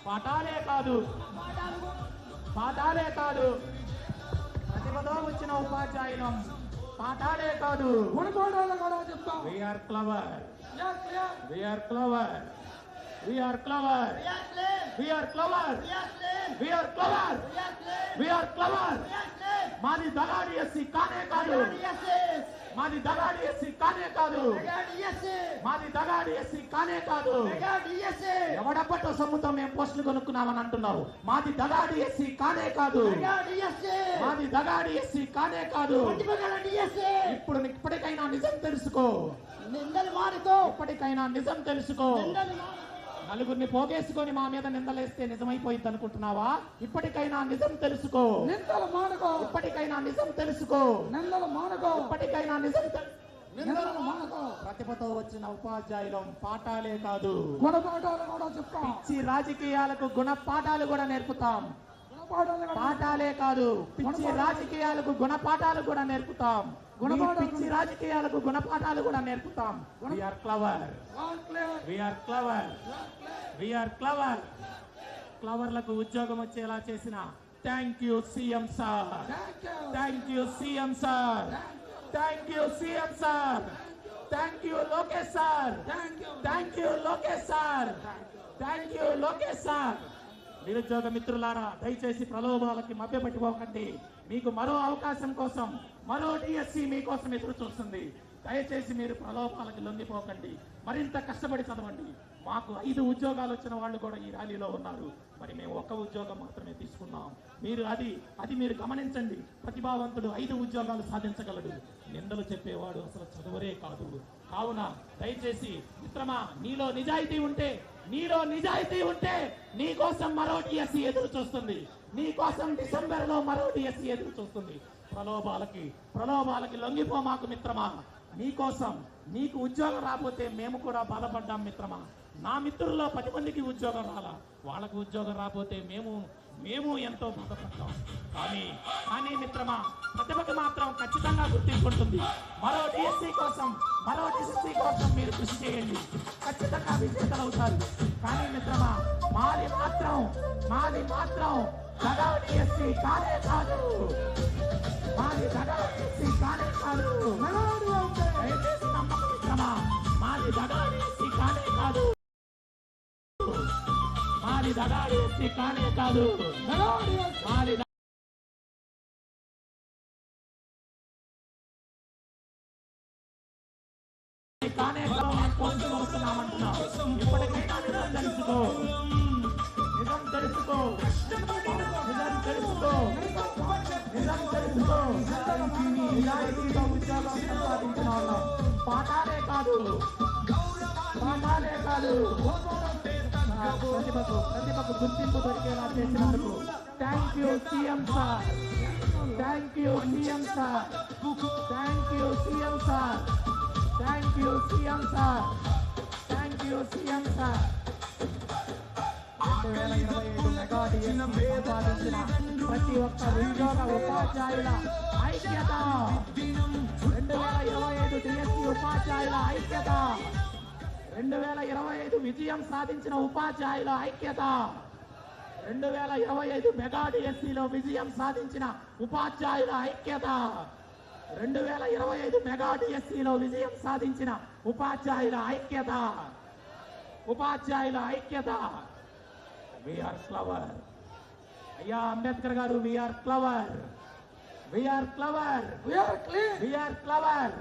పాఠాలే కాదు ప్రతిభతో వచ్చిన ఉపాధ్యాయులం. పాఠాలే కాదు గుణపాఠాలు కూడా చెప్తాం. వీఆర్ క్లవర్, వీఆర్ క్లవర్, మాది దగాడి ఎస్సీ కానే కాదు, మాది దగాడి ఎస్సీ కానే కాదు, మాది దగాడి ఎస్సీ కానే కాదు. ఎవడప్పటో సొమ్ముతో మేము పోస్టులు కొనుక్కున్నామని అంటున్నావు. మాది దగాడి ఎస్సీ కానే కాదు, మాది దగాడి ఎస్సీ కానే కాదు. ఇప్పుడు ఇప్పటికైనా నిజం తెలుసుకో, ఇప్పటికైనా నిజం తెలుసుకో. నలుగురిని పోగేసుకొని మా మీద నిందలేస్తే నిజమైపోయింది అనుకుంటున్నావా? ఇప్పటికైనా నిజం తెలుసుకో, ఇప్పటికైనా నిజం తెలుసుకో, ఇప్పటికైనా నిజం తెలుసుకో. ప్రతిభతో వచ్చిన ఉపాధ్యాయులం. పాఠాలే కాదు గుణపాఠాలు కూడా చెప్తాం. పిచ్చి రాజకీయాలకు గుణపాఠాలు కూడా నేర్పుతాం. పాఠాలే కాదు పిచ్చి రాజకీయాలకు గుణపాఠాలు కూడా నేర్పుతాం. పిచ్చి రాజకీయాలకు గుణపాఠాలు కూడా నేర్పుతాం. We are clever, we are clever, we are clever. క్లవర్లకు ఉద్యోగం వచ్చేలా చేసిన thank you CM sir, thank you CM sir, thank you CM sir, thank you Lokesh sir, thank you Lokesh sir, thank you Lokesh sir. నిరుద్యోగ మిత్రులారా, దయచేసి ప్రలోభాలకి మభ్యపెట్టుకోకండి. మీకు మరో అవకాశం కోసం, మరో డిఎస్సి మీకోసం ఎదురు చూస్తుంది. దయచేసి మీరు ప్రలోభాలకి లొంగిపోకండి. మరింత కష్టపడి చదవండి. మాకు 5 ఉద్యోగాలు వచ్చిన వాళ్ళు కూడా ఈ ర్యాలీలో ఉన్నారు. మరి మేము 1 ఉద్యోగం మాత్రమే తీసుకున్నాం. మీరు అది మీరు గమనించండి. ప్రతిభావంతుడు 5 ఉద్యోగాలు సాధించగలడు. నిందలు చెప్పేవాడు అసలు చదువరే కాదు. కావున దయచేసి మిత్రమా, నీలో నిజాయితీ ఉంటే నీ కోసం మరో డిఎస్సి ఎదురు చూస్తుంది. నీ కోసం డిసెంబర్లో మరో డిఎస్సి ఎదురు చూస్తుంది. ప్రలోభాలకి లొంగిపో మాకు మిత్రమా. నీకోసం నీకు ఉద్యోగం రాకపోతే మేము కూడా బాధపడ్డాం మిత్రమా. నా మిత్రుల్లో 10 మందికి ఉద్యోగం రాలా, వాళ్ళకు ఉద్యోగం రాకపోతే మేము ఎంతో బాధపడ్డాం. కానీ మిత్రమా, ప్రతిభకు మాత్రం ఖచ్చితంగా గుర్తింపుంటుంది. మరో డిఎస్సి కోసం మీరు కృషి చేయండి. ఖచ్చితంగా విజేతలవుతారు. కానీ మిత్రమా, మాది మాత్రం దగా డిఎస్సి కానే కాదు, మాది దగా డిఎస్సి కానే కాదు. దయచేసి నమ్మకం మిత్రమా, మాది దగా డిఎస్సి కానే కాదు, మాది దగా డిఎస్సి కానే కాదు, మాది కానే కాదు. పోస్టు కొనుక్కున్నామంటున్నాం. ఇప్పటికైనా నిజం తెలుసుకో, నిజం తెలుసుకో, నిజం తెలుసుకో, నిజం తెలుసుకో. నిజాయితీగా ఉద్యోగం సంపాదించిన వాళ్ళం. పాఠాలే కాదు ప్రతిభకు గుర్తింపు దొరికేలా చేసినందుకు thank you CM sir, thank you CM sir, thank you CM sir, thank you CM sir, thank you CM sir. 2025 mega DSC సంపాదించిన ప్రతి ఒక్క ఉద్యోగ ఉపాధ్యాయుల ఐక్యత, 2025 డిఎస్సి ఉపాధ్యాయుల ఐక్యత, 2025 విజయం సాధించిన ఉపాధ్యాయుల ఐక్యత, 2025 మెగా డిఎస్సిలో విజయం సాధించిన ఉపాధ్యాయుల ఐక్యత, 2025 మెగా డిఎస్సిలో విజయం సాధించిన ఉపాధ్యాయుల ఐక్యత, ఉపాధ్యాయుల ఐక్యత. We are clever. అయ్యా అంబేద్కర్ గారు, we are clever, we are clever, we are clever.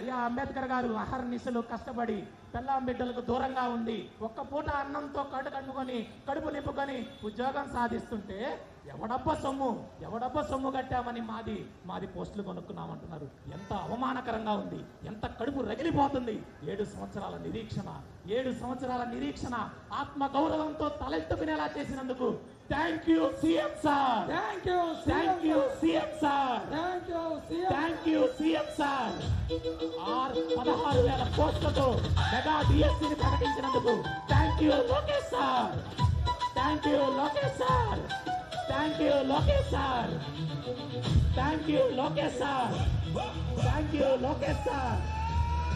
అయ్యా అంబేద్కర్ గారు అహర్నిశలు కష్టపడి పిల్లం బిడ్డలకు దూరంగా ఉండి ఒక్క పూట అన్నంతో కడుకొని కడుపు నింపుకొని ఉద్యోగం సాధిస్తుంటే ఎవడబ్బ సొమ్ము కట్టామని మాది పోస్టులు కొనుక్కున్నామంటున్నారు. ఎంత అవమానకరంగా ఉంది, ఎంత కడుపు రగిలిపోతుంది. 7 సంవత్సరాల నిరీక్షణ ఆత్మ గౌరవంతో తలెత్తుకునేలా చేసినందుకు thank you CM sir, thank you CM sir, thank you CM sir. 16,000 పోస్టులతో మెగా డిఎస్సిని ప్రకటించినందుకు thank you Lokesh sir, thank you Lokesh sir, thank you Lokesh sir, thank you Lokesh sir, thank you Lokesh sir,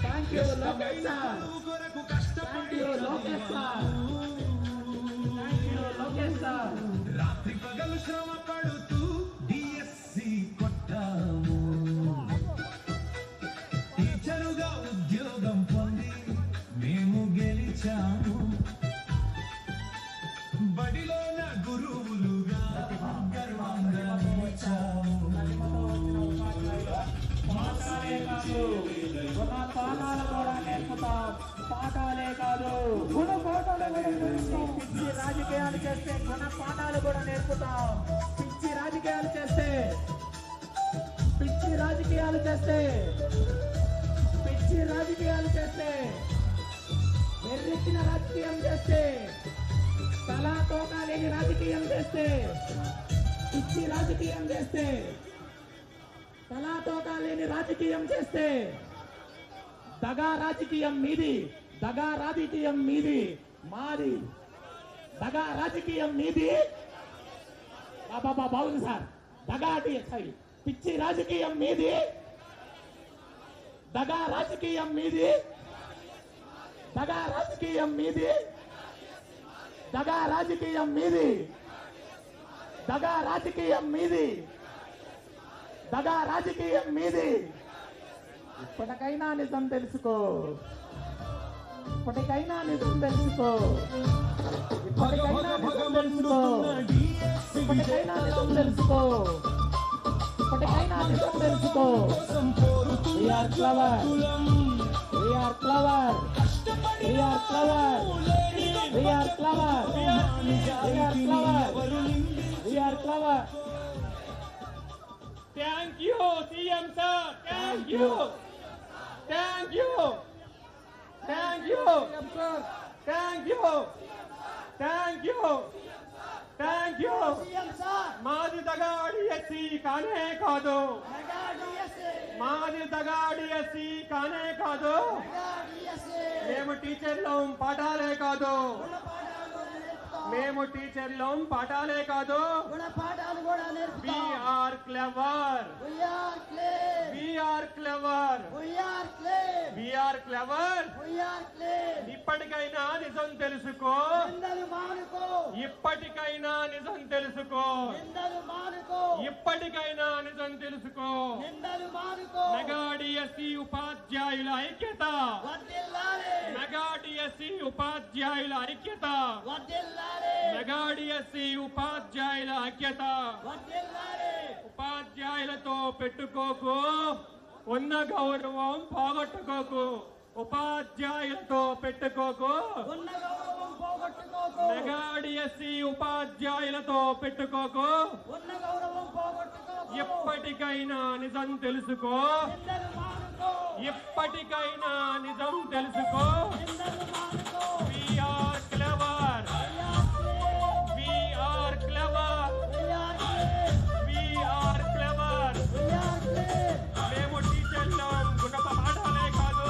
thank you Lokesh sir, thank you Lokesh sir, thank you గుణపాఠాలు కూడా నేర్పుతాం. పిచ్చి రాజకీయాలు చేస్తే పిచ్చి రాజకీయాలు చేస్తే వెర్రెక్కిన రాజకీయం చేస్తే తలా తోకా లేని రాజకీయం చేస్తే పిచ్చి రాజకీయం చేస్తే తలా తోకా లేని రాజకీయం చేస్తే దగా రాజకీయం మీది, దగా రాజకీయం మీది, మాది. దగా రాజకీయం మీది. బాబా బాగుంది సార్. దగా సారీ పిచ్చి రాజకీయం మీది, దగా రాజకీయం మీది, దగా రాజకీయం మీది, దగా రాజకీయం మీది, దగా రాజకీయం మీది, దగా రాజకీయం మీది. ఇప్పటికైనా నిజం తెలుసుకో, ఇప్పటికైనా నిజం తెలుసుకో, ఇప్పటికైనా నిజం తెలుసుకో, ఇప్పటికైనా నిజం తెలుసుకో, ఇప్పటికైనా నిజం తెలుసుకో. We are clever, we are clever, we are clever, we are clever, we are clever, we are clever. Thank you, CM sir. Thank you. Thank you. Thank you. Thank you. Thank you. Thank you. మాది దగాడి SC కానే కాదు, మాది దగాడి SC కానే కాదు. మేము టీచర్లం పాఠాలే కాదు, మేము టీచర్లం పాఠాలే కాదు. We are clever. We are clever. We are clever. ఇప్పటికైనా నిజం తెలుసుకో, ఇప్పటికైనా నిజం తెలుసుకో, ఇప్పటికైనా నిజం తెలుసుకో. మెగా డిఎస్సి ఉపాధ్యాయుల ఐక్యత, మెగా డిఎస్సి ఉపాధ్యాయుల ఐక్యత, మెగా డిఎస్సి ఉపాధ్యాయుల ఐక్యత. ఉపాధ్యాయులతో పెట్టుకోకు, ఉన్న గౌరవం పోగొట్టుకోకు. ఉపాధ్యాయులతో పెట్టుకోకు, మెగా డిఎస్సి ఉపాధ్యాయులతో పెట్టుకోకు. ఎప్పటికైనా నిజం తెలుసుకో, ఎప్పటికైనా నిజం తెలుసుకో. We are clever. We are clever. We are clever. మేము టీచర్లం గుణప పాఠాలే కాదు,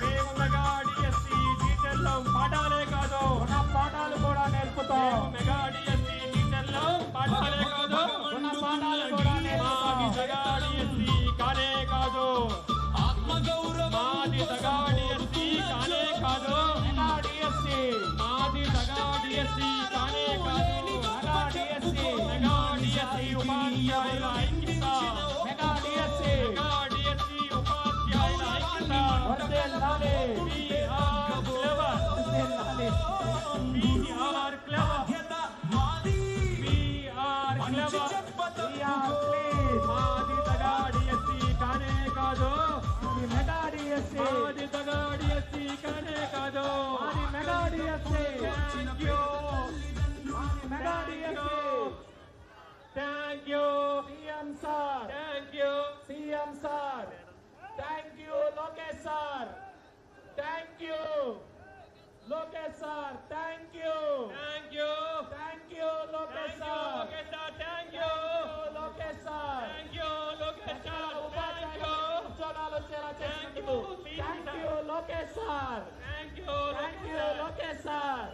మేము మెగా డిఎస్సి టీచర్లం పాఠాలే కాదు. పాఠాలు కూడా నేర్పుతాం. మెగా డిఎస్సి టీచర్లం పాఠాలే కాదు, పాఠాలు కూడా నేర్పుతాం. మాది మెగా డిఎస్సి కానే కాదు, మాది మెగా డిఎస్సి కానే కాదు, మెగా డిఎస్సి, మాది మెగా డిఎస్సి కానే కాదు. మెగా డిఎస్సి ఉపాధ్యాయుల ఐక్యత, మెగా డిఎస్సి, మెగా డిఎస్సి ఉపాధ్యాయుల ఐక్యత. వర్ధిల్లాలి. We are clever. వర్ధిల్లాలి. We are clever. We are clever. We are clean. మాది మెగా డిఎస్సి కానే కాదు, మాది మెగా డిఎస్సి, మాది మెగా డిఎస్సి కానే కాదు. మాది మెగా డిఎస్సి, Thank you. మాది mega DSC. Thank you. CM sir, Thank you. CM sir, thank you Lokesh sir, thank you Lokesh sir, thank you, Thank you. Thank you Lokesh Thank you, sir, Lokesh sir. Thank you. Lokesh sir. Thank you, Lokesh sir. Thank ఉపాధ్యాయులకు you. ఉద్యోగాలు వచ్చేలా చేసినందుకు thank you Lokesh sir, Thank you, thank Lokesh you sir. Lokesh sir.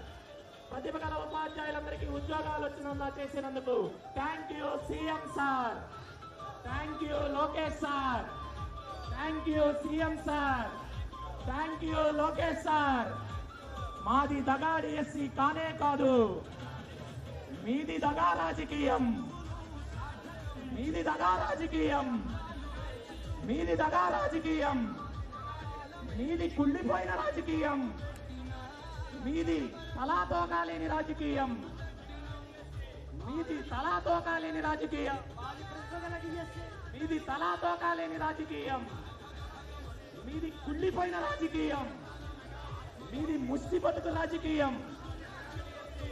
ప్రతిభ గల ఉపాధ్యాయులందరికీ ఉద్యోగాలు వచ్చినందుకు చేసినందుకు thank you CM sir, thank you Lokesh sir, thank you CM sir, thank you Lokesh sir. మాది దగా డిఎస్సి కానే కాదు, మీది దగా రాజకీయం, మీది దగా రాజకీయం, మీది దగా రాజకీయం, మీది కుళ్ళిపోయిన రాజకీయం, మీది తలాతోకా లేని రాజకీయం, మీది తలాతోకా లేని రాజకీయం, మీది తలాతోకా లేని రాజకీయం, మీది కుళ్ళిపోయిన రాజకీయం, మీది ముష్టి బతుకు రాజకీయం,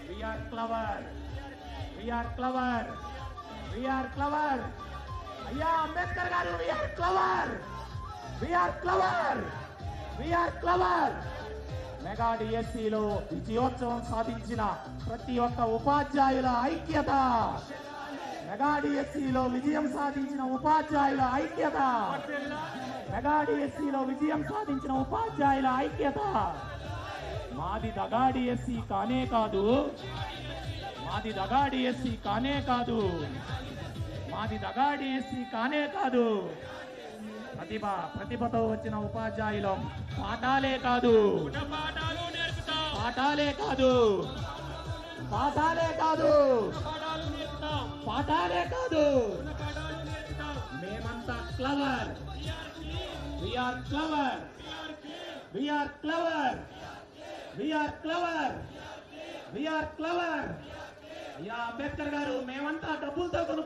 We are clever. We are clever. We are clever. అయ్యా అంబేద్కర్ గారు we are clever. We are clever. We are clever. Mega డిఎస్సిలో విజయోత్సవం సాధించిన ప్రతి ఒక్క ఉపాధ్యాయుల ఐక్యత. మెగా డిఎస్సిలో విజయం సాధించిన ఉపాధ్యాయుల ఐక్యత. మెగా డిఎస్సిలో విజయం సాధించిన ఉపాధ్యాయుల ఐక్యత. మాది దగా డిఎస్సి కానే కాదు. మాది దగా డిఎస్సి కానే కాదు. మాది దగా డిఎస్సి కానే కాదు. ప్రతిభతో వచ్చిన ఉపాధ్యాయులం. పాఠాలే కాదు. పాఠాలు నేర్పుతాం. పాఠాలే కాదు. పాఠాలే కాదు. పాఠాలు నేర్పుతాం. పాఠాలే కాదు. పాఠాలు నేర్పుతాం. మేమంతా clever. We are clever. We are clever. We are clever. We are clever. అయ్యా అంబేద్కర్ గారు మేమంతా డబ్బులతో